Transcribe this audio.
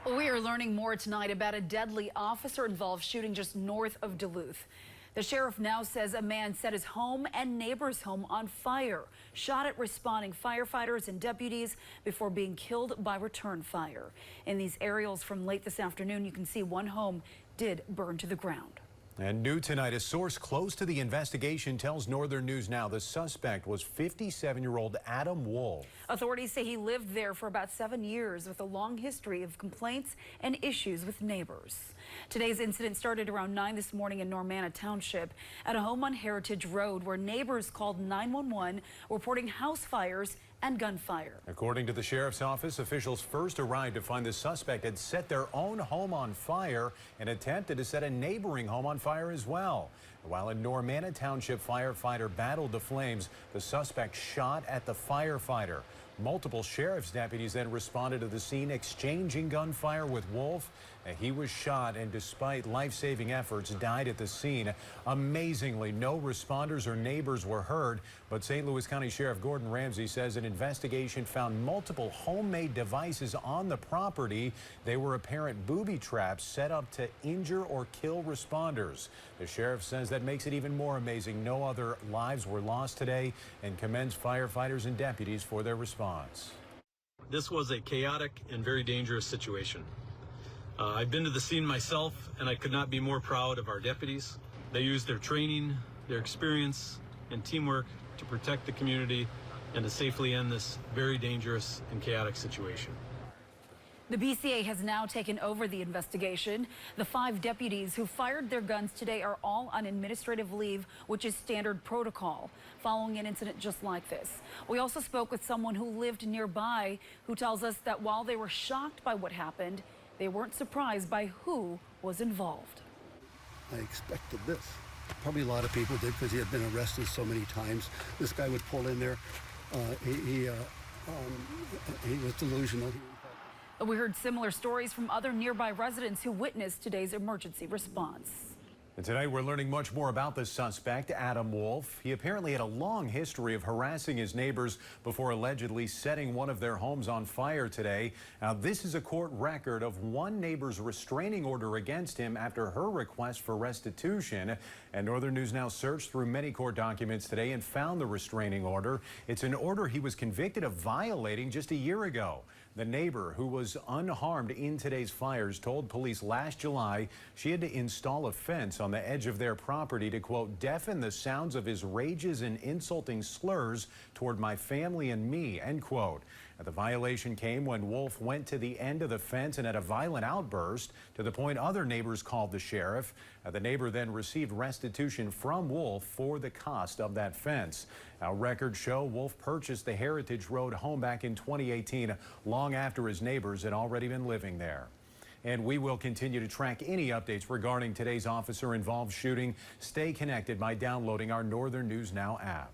Well, we are learning more tonight about a deadly officer-involved shooting just north of Duluth. The sheriff now says a man set his home and neighbor's home on fire, shot at responding firefighters and deputies before being killed by return fire. In these aerials from late this afternoon, you can see one home did burn to the ground. And new tonight, a source close to the investigation tells Northern News Now the suspect was 57-year-old Adam Wolf. Authorities say he lived there for about 7 years with a long history of complaints and issues with neighbors. Today's incident started around 9 this morning in Normanna Township at a home on Heritage Road where neighbors called 911 reporting house fires and gunfire. According to the sheriff's office, officials first arrived to find the suspect had set their own home on fire and attempted to set a neighboring home on fire as well. While a Normanna Township firefighter battled the flames, the suspect shot at the firefighter. Multiple sheriff's deputies then responded to the scene, exchanging gunfire with Wolf. He was shot and, despite life-saving efforts, died at the scene. Amazingly, no responders or neighbors were heard, but St. Louis County Sheriff Gordon Ramsay says an investigation found multiple homemade devices on the property. They were apparent booby traps set up to injure or kill responders. The sheriff says that makes it even more amazing. No other lives were lost today, and commends firefighters and deputies for their response. This was a chaotic and very dangerous situation. I've been to the scene myself, and I could not be more proud of our deputies. They used their training, their experience, and teamwork to protect the community and to safely end this very dangerous and chaotic situation. The BCA has now taken over the investigation. The 5 deputies who fired their guns today are all on administrative leave, which is standard protocol, following an incident just like this. We also spoke with someone who lived nearby who tells us that while they were shocked by what happened, they weren't surprised by who was involved. I expected this. Probably a lot of people did because he had been arrested so many times. This guy would pull in there. He was delusional. We heard similar stories from other nearby residents who witnessed today's emergency response. And tonight we're learning much more about the suspect, Adam Wolf. He apparently had a long history of harassing his neighbors before allegedly setting one of their homes on fire today. Now, this is a court record of one neighbor's restraining order against him after her request for restitution. And Northern News Now searched through many court documents today and found the restraining order. It's an order he was convicted of violating just a year ago. The neighbor, who was unharmed in today's fires, told police last July she had to install a fence on the edge of their property to, quote, deafen the sounds of his rages and insulting slurs toward my family and me, end quote. The violation came when Wolf went to the end of the fence and had a violent outburst to the point other neighbors called the sheriff. The neighbor then received restitution from Wolf for the cost of that fence. Our records show Wolf purchased the Heritage Road home back in 2018, long after his neighbors had already been living there. And we will continue to track any updates regarding today's officer-involved shooting. Stay connected by downloading our Northern News Now app.